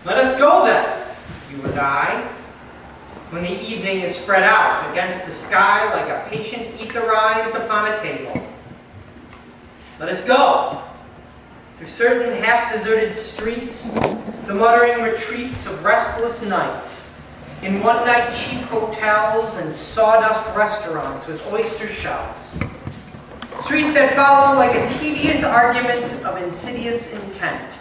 Let us go then, you and I, when the evening is spread out against the sky like a patient etherized upon a table. Let us go through certain half-deserted streets, the muttering retreats of restless nights, in one-night cheap hotels and sawdust restaurants with oyster shells. Streets that follow like a tedious argument of insidious intent,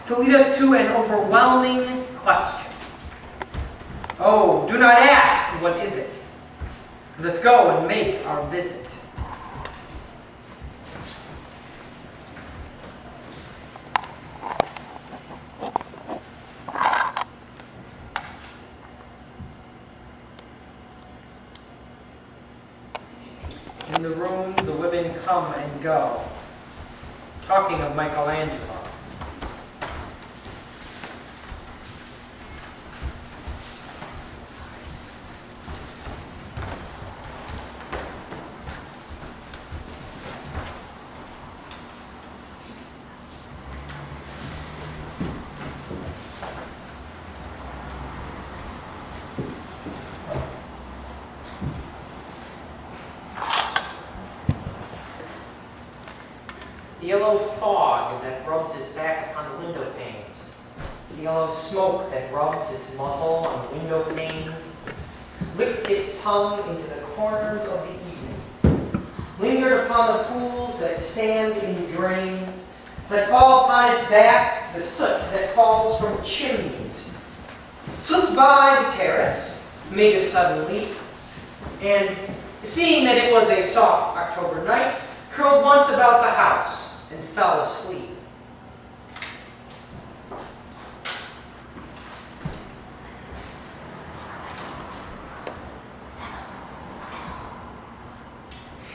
to lead us to an overwhelming question. Oh, do not ask, what is it? Let us go and make our visit. In the room, the women come and go, talking of Michelangelo. The yellow fog that rubs its back upon the window panes, the yellow smoke that rubs its muzzle on the window panes, licked its tongue into the corners of the evening, lingered upon the pools that stand in drains, that fall upon its back, the soot that falls from chimneys, slipped by the terrace, made a sudden leap, and seeing that it was a soft October night, curled once about the house, and fell asleep.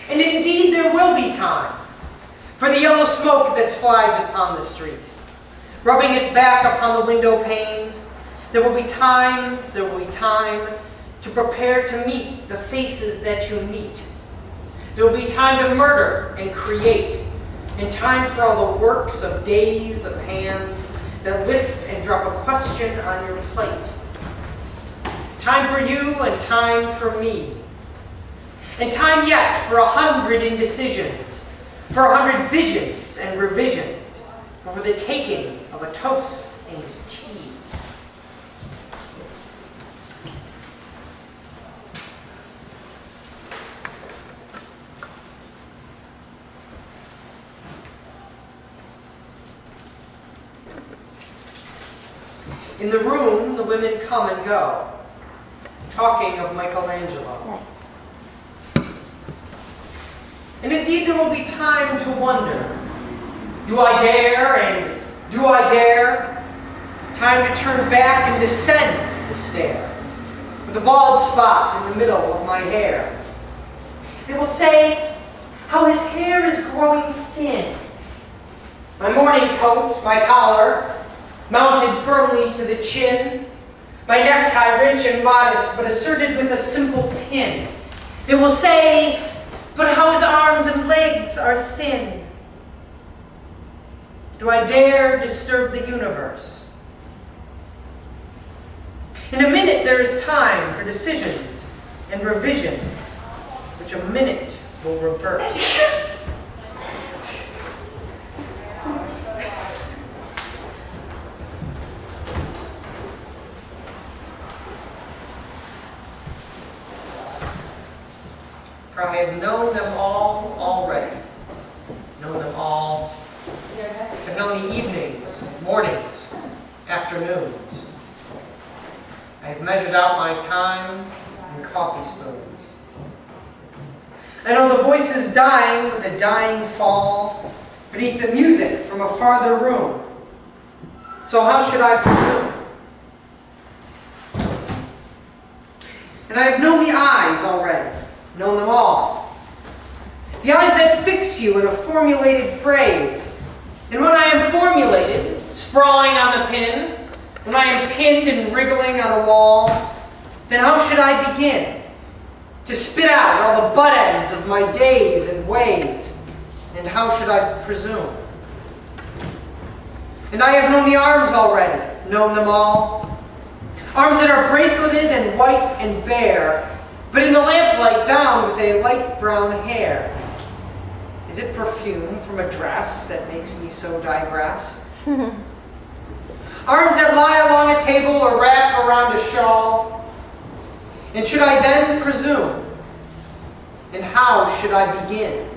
And indeed there will be time for the yellow smoke that slides upon the street, rubbing its back upon the window panes. There will be time to prepare to meet the faces that you meet. There will be time to murder and create, and time for all the works of days of hands that lift and drop a question on your plate. Time for you and time for me. And time yet for 100 indecisions, for 100 visions and revisions, for the taking of a toast and tea. In the room, the women come and go, talking of Michelangelo. Nice. And indeed there will be time to wonder, do I dare and do I dare? Time to turn back and descend the stair, with a bald spot in the middle of my hair. They will say, how his hair is growing thin. My morning coat, my collar, mounted firmly to the chin, my necktie rich and modest, but asserted with a simple pin. They will say, but how his arms and legs are thin. Do I dare disturb the universe? In a minute there is time for decisions and revisions, which a minute will reverse. For I have known them all already. Known them all. I've known the evenings, mornings, afternoons. I have measured out my time in coffee spoons. I know the voices dying with a dying fall beneath the music from a farther room. So how should I presume? And I have known the eyes already. Known them all. The eyes that fix you in a formulated phrase. And when I am formulated, sprawling on the pin, when I am pinned and wriggling on a wall, then how should I begin to spit out all the butt ends of my days and ways? And how should I presume? And I have known the arms already, known them all. Arms that are braceleted and white and bare, but in the lamplight down with a light brown hair. Is it perfume from a dress that makes me so digress? Arms that lie along a table or wrap around a shawl. And should I then presume? And how should I begin?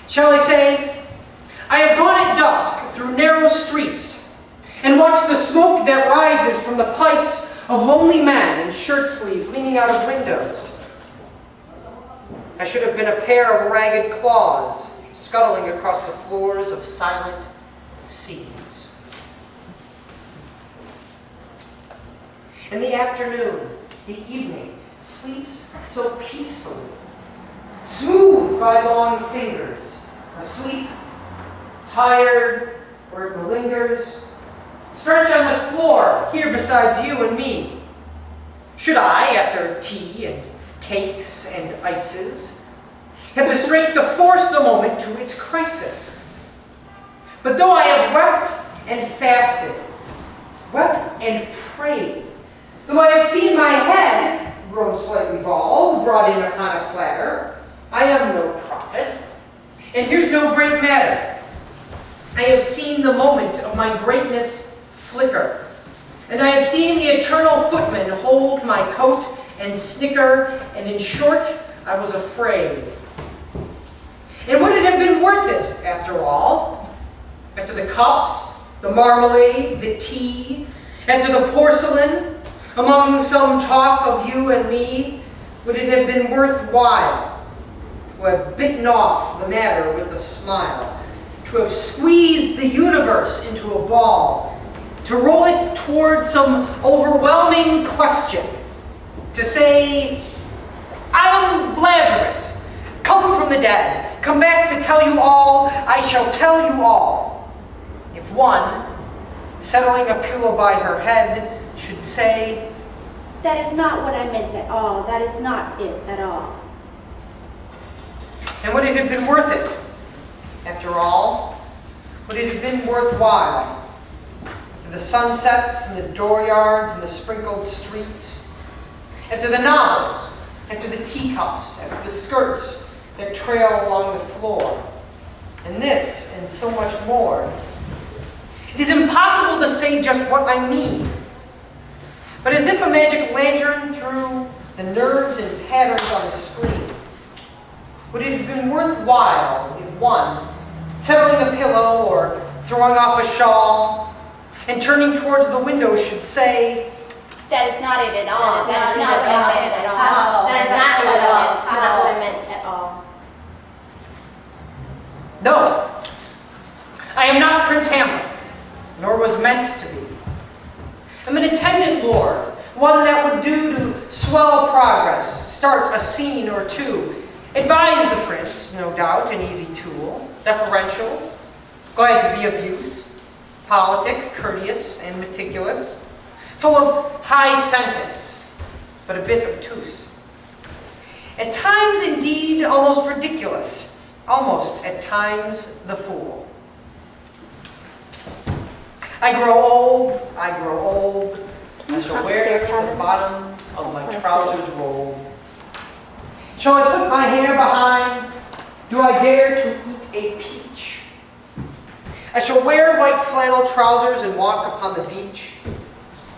Shall I say, I have gone at dusk through narrow streets and watched the smoke that rises from the pipes of lonely men in shirt sleeves leaning out of windows. I should have been a pair of ragged claws scuttling across the floors of silent seas. In the afternoon, the evening sleeps so peacefully, smooth by long fingers, asleep, tired, where it malingers, stretched on the floor here besides you and me. Should I, after tea and cakes and ices, have the strength to force the moment to its crisis? But though I have wept and fasted, wept and prayed, though I have seen my head grown slightly bald, brought in upon a platter, I am no prophet, and here's no great matter. I have seen the moment of my greatness flicker, and I have seen the eternal footman hold my coat and snicker, and in short, I was afraid. And would it have been worth it, after all? After the cups, the marmalade, the tea, after the porcelain, among some talk of you and me, would it have been worthwhile to have bitten off the matter with a smile, to have squeezed the universe into a ball, to roll it toward some overwhelming question, to say, I am Lazarus, come from the dead, come back to tell you all, I shall tell you all. If one, settling a pillow by her head, should say, that is not what I meant at all, that is not it at all. And would it have been worth it? After all, would it have been worthwhile? After the sunsets and the dooryards and the sprinkled streets, after the novels, after the teacups, after the skirts that trail along the floor, and this and so much more. It is impossible to say just what I mean, but as if a magic lantern threw the nerves and patterns on the screen, would it have been worthwhile if one, settling a pillow or throwing off a shawl, and turning towards the window should say, that is not it at all. That is not what I meant at all. That is not what I meant. It's not what I meant at all. No, I am not Prince Hamlet, nor was meant to be. I'm an attendant lord, one that would do to swell progress, start a scene or two, advise the prince, no doubt, an easy tool, deferential, glad to be of use, politic, courteous, and meticulous, full of high sentence, but a bit obtuse. At times, indeed, almost ridiculous, almost at times the fool. I grow old, I shall wear the bottoms of my trousers rolled. Shall I put my hair behind? Do I dare to eat a peach? I shall wear white flannel trousers and walk upon the beach.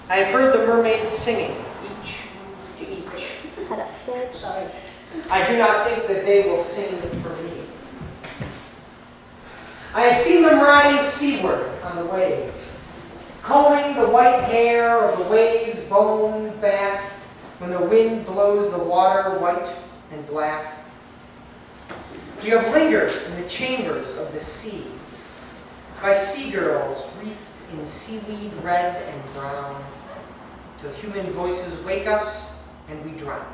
I have heard the mermaids singing, each to each. Head upstairs. Sorry. I do not think that they will sing for me. I have seen them riding seaward on the waves, combing the white hair of the waves' bone back when the wind blows the water white and black. You have lingered in the chambers of the sea, by sea girls wreathed in seaweed red and brown, till human voices wake us and we drown.